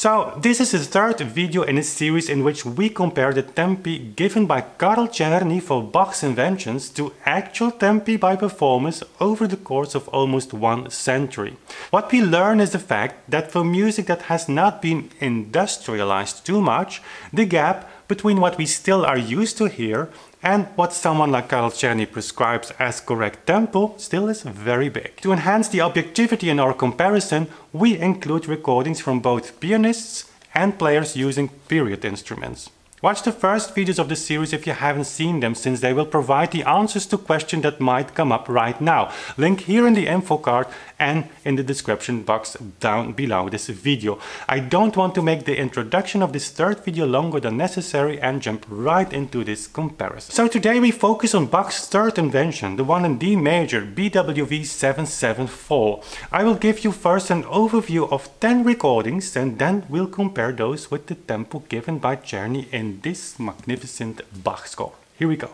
So this is the third video in a series in which we compare the tempi given by Carl Czerny for Bach's Inventions to actual tempi by performers over the course of almost 1 century. What we learn is the fact that for music that has not been industrialized too much, the gap between what we still are used to hear and what someone like Carl Czerny prescribes as correct tempo still is very big. To enhance the objectivity in our comparison, we include recordings from both pianists and players using period instruments. Watch the first videos of the series if you haven't seen them, since they will provide the answers to questions that might come up right now. Link here in the info card and in the description box down below this video. I don't want to make the introduction of this third video longer than necessary and jump right into this comparison. So today we focus on Bach's third invention, the one in D major, BWV 774. I will give you first an overview of 10 recordings and then we'll compare those with the tempo given by Czerny in this magnificent Bach score. Here we go.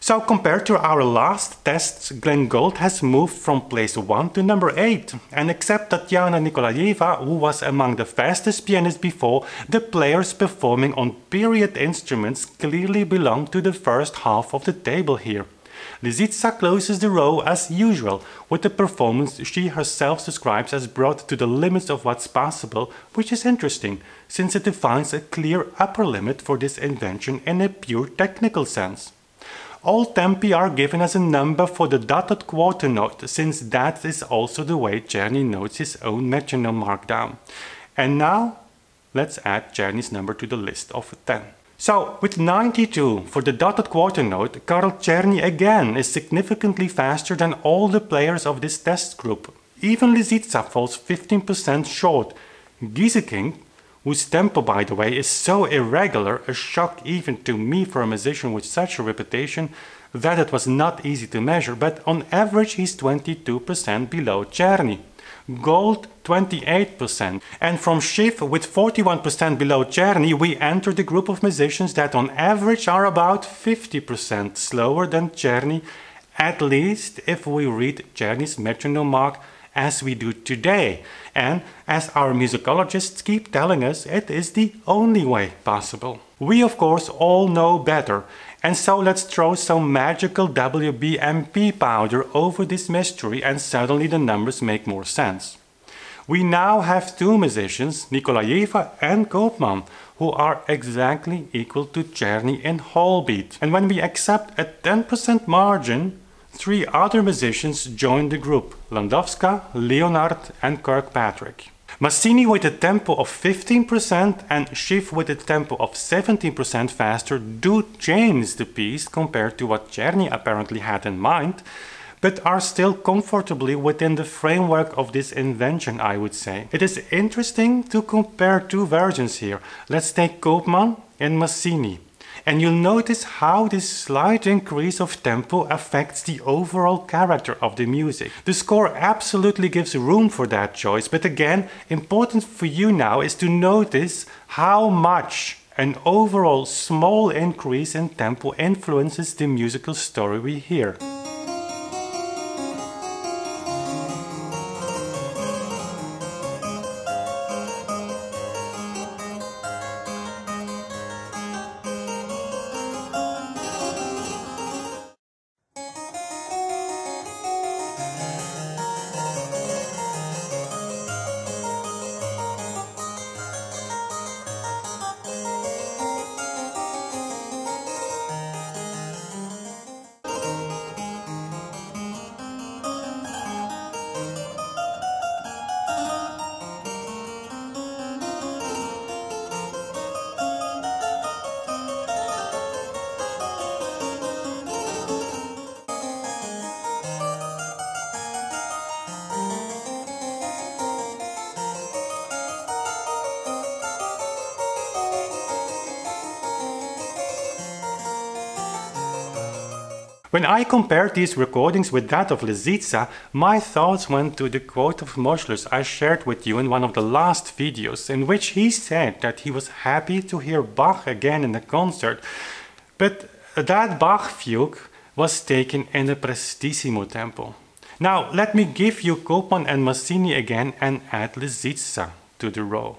So compared to our last tests, Glenn Gould has moved from place 1 to number 8. And except Tatiana Nikolayeva, who was among the fastest pianists before, the players performing on period instruments clearly belong to the first half of the table here. Lisitsa closes the row as usual, with the performance she herself describes as brought to the limits of what's possible, which is interesting, since it defines a clear upper limit for this invention in a pure technical sense. All tempi are given as a number for the dotted quarter note, since that is also the way Czerny notes his own metronome markdown. And now, let's add Czerny's number to the list of 10. So, with 92 for the dotted quarter note, Carl Czerny again is significantly faster than all the players of this test group. Even Lisitsa falls 15% short. Gieseking, whose tempo, by the way, is so irregular, a shock even to me for a musician with such a reputation, that it was not easy to measure, but on average he's 22% below Czerny. Gold 28%. And from Schiff with 41% below Czerny, we enter the group of musicians that on average are about 50% slower than Czerny, at least if we read Czerny's metronome mark as we do today. And as our musicologists keep telling us, it is the only way possible. We of course all know better. And so let's throw some magical WBMP powder over this mystery and suddenly the numbers make more sense. We now have two musicians, Nikolayeva and Koopman, who are exactly equal to Czerny in whole beat. And when we accept a 10% margin, three other musicians join the group, Landowska, Leonard and Kirkpatrick. Massini with a tempo of 15% and Schiff with a tempo of 17% faster do change the piece compared to what Czerny apparently had in mind, but are still comfortably within the framework of this invention, I would say. It is interesting to compare two versions here. Let's take Koopman and Massini. And you'll notice how this slight increase of tempo affects the overall character of the music. The score absolutely gives room for that choice, but again, important for you now is to notice how much an overall small increase in tempo influences the musical story we hear. When I compared these recordings with that of Lisitsa, my thoughts went to the quote of Moschlus I shared with you in one of the last videos, in which he said that he was happy to hear Bach again in a concert, but that Bach fugue was taken in a prestissimo tempo. Now let me give you Koopman and Massini again and add Lisitsa to the row.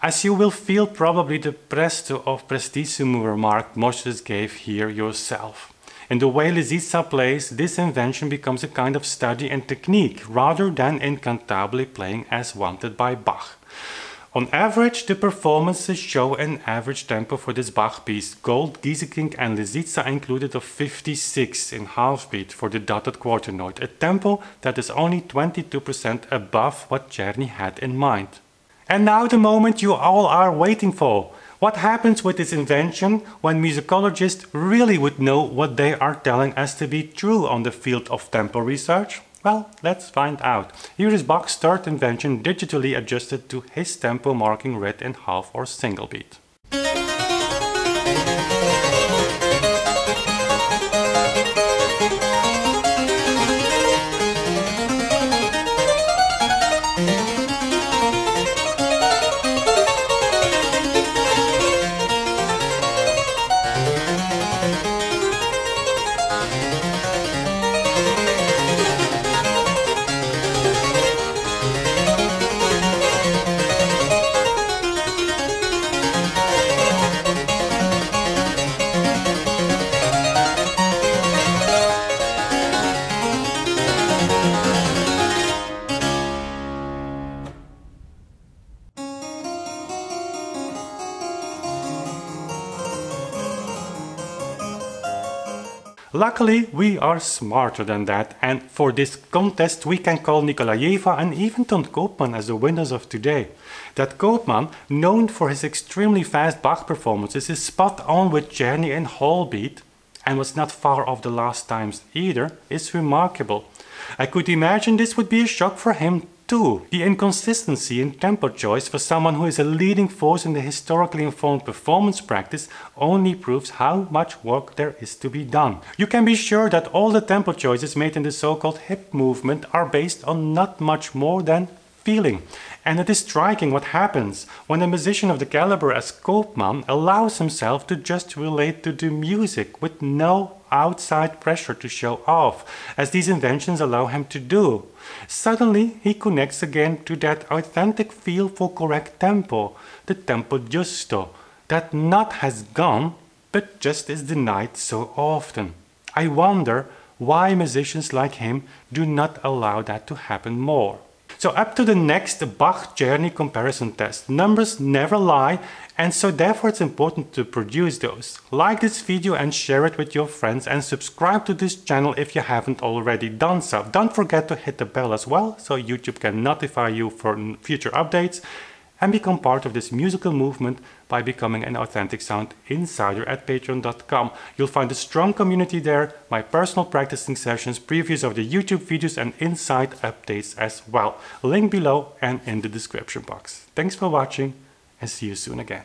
As you will feel probably the presto of prestissimo remark Moschlus gave here yourself. In the way Lisitsa plays, this invention becomes a kind of study and technique rather than incantably playing as wanted by Bach. On average, the performances show an average tempo for this Bach piece, Gold, Gieseking and Lisitsa included, of 56 in half beat for the dotted quarter note, a tempo that is only 22% above what Czerny had in mind. And now the moment you all are waiting for. What happens with this invention when musicologists really would know what they are telling us to be true on the field of tempo research? Well, let's find out. Here is Bach's third invention digitally adjusted to his tempo marking read in half or single beat. Luckily, we are smarter than that, and for this contest we can call Nikolayeva and even Ton Koopman as the winners of today. That Koopman, known for his extremely fast Bach performances, is spot on with Czerny and Holbeat, and was not far off the last times either, is remarkable. I could imagine this would be a shock for him too. The inconsistency in tempo choice for someone who is a leading force in the historically informed performance practice only proves how much work there is to be done. You can be sure that all the tempo choices made in the so-called hip movement are based on not much more than feeling. And it is striking what happens when a musician of the caliber as Koopman allows himself to just relate to the music with no outside pressure to show off, as these inventions allow him to do. Suddenly he connects again to that authentic feel for correct tempo, the tempo giusto, that not has gone, but just is denied so often. I wonder why musicians like him do not allow that to happen more. So up to the next Bach-Czerny comparison test. Numbers never lie, and so therefore it's important to produce those. Like this video and share it with your friends, and subscribe to this channel if you haven't already done so. Don't forget to hit the bell as well, so YouTube can notify you for future updates, and become part of this musical movement by becoming an Authentic Sound Insider at patreon.com. You'll find a strong community there, my personal practicing sessions, previews of the YouTube videos and inside updates as well. Link below and in the description box. Thanks for watching and see you soon again.